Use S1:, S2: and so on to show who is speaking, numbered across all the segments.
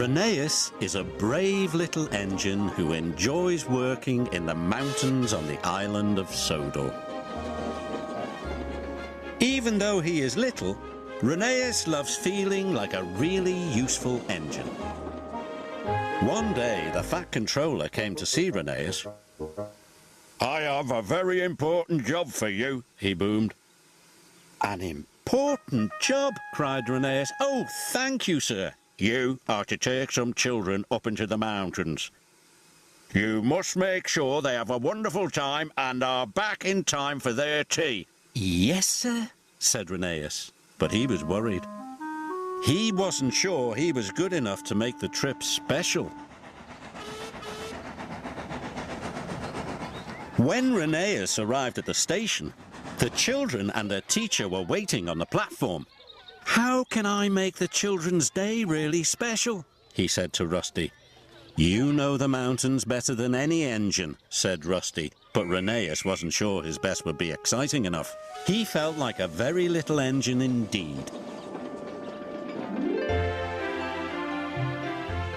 S1: Rheneas is a brave little engine who enjoys working in the mountains on the island of Sodor. Even though he is little, Rheneas loves feeling like a really useful engine. One day, the Fat Controller came to see Rheneas. "I have a very important job for you," he boomed. "An important job?" cried Rheneas. "Oh, thank you, sir." "You are to take some children up into the mountains. You must make sure they have a wonderful time and are back in time for their tea." "Yes, sir," said Rheneas, but he was worried. He wasn't sure he was good enough to make the trip special. When Rheneas arrived at the station, the children and their teacher were waiting on the platform. "How can I make the children's day really special?" he said to Rusty. "You know the mountains better than any engine," said Rusty, but Rheneas wasn't sure his best would be exciting enough. He felt like a very little engine indeed.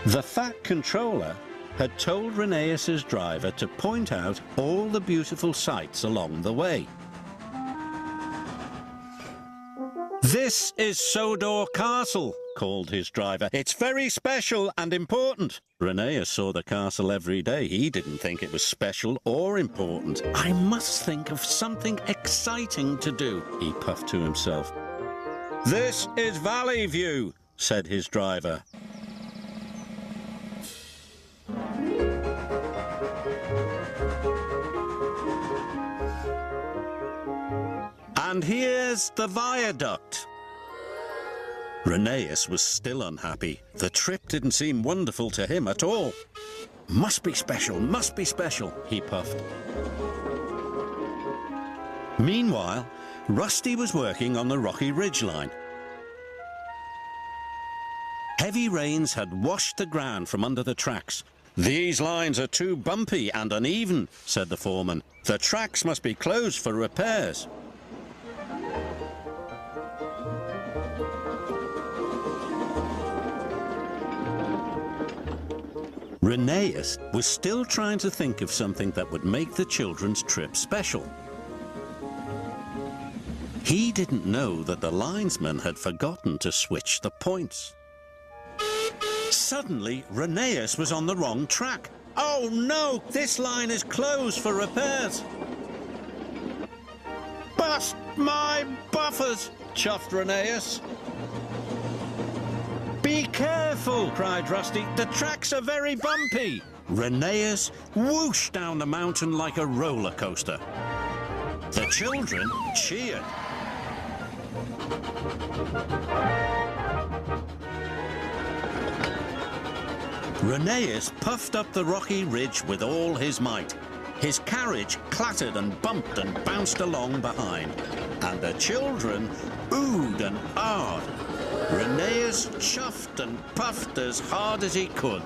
S1: The Fat Controller had told Rheneas's driver to point out all the beautiful sights along the way. "This is Sodor Castle," called his driver. "It's very special and important." Rheneas saw the castle every day. He didn't think it was special or important. "I must think of something exciting to do," he puffed to himself. "This is Valley View," said his driver. "And here's the viaduct." Rheneas was still unhappy. The trip didn't seem wonderful to him at all. "Must be special," he puffed. Meanwhile, Rusty was working on the rocky ridgeline. Heavy rains had washed the ground from under the tracks. "These lines are too bumpy and uneven," said the foreman. "The tracks must be closed for repairs." Rheneas was still trying to think of something that would make the children's trip special. He didn't know that the linesman had forgotten to switch the points. Suddenly, Rheneas was on the wrong track. "Oh no, this line is closed for repairs." "Bust my buffers," chuffed Rheneas. "Be careful," cried Rusty. "The tracks are very bumpy." Rheneas whooshed down the mountain like a roller coaster. The children cheered. Rheneas puffed up the rocky ridge with all his might. His carriage clattered and bumped and bounced along behind, and the children oohed and ahed. Rheneas chuffed and puffed as hard as he could.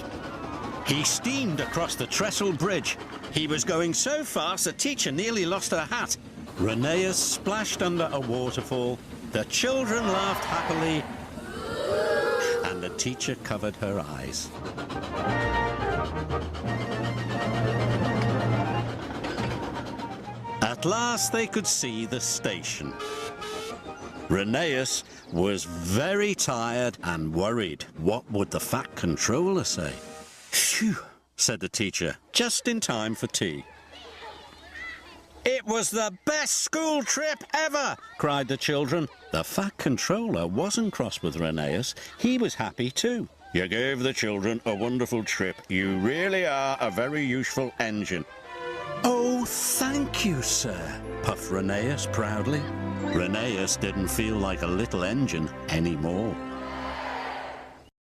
S1: He steamed across the trestle bridge. He was going so fast the teacher nearly lost her hat. Rheneas splashed under a waterfall. The children laughed happily, and the teacher covered her eyes. At last they could see the station. Rheneas was very tired and worried. What would the Fat Controller say? "Phew," said the teacher, just in time for tea. "It was the best school trip ever," cried the children. The Fat Controller wasn't cross with Rheneas. He was happy too. "You gave the children a wonderful trip. You really are a very useful engine." "Oh, thank you, sir," puffed Rheneas proudly. Rheneas didn't feel like a little engine anymore.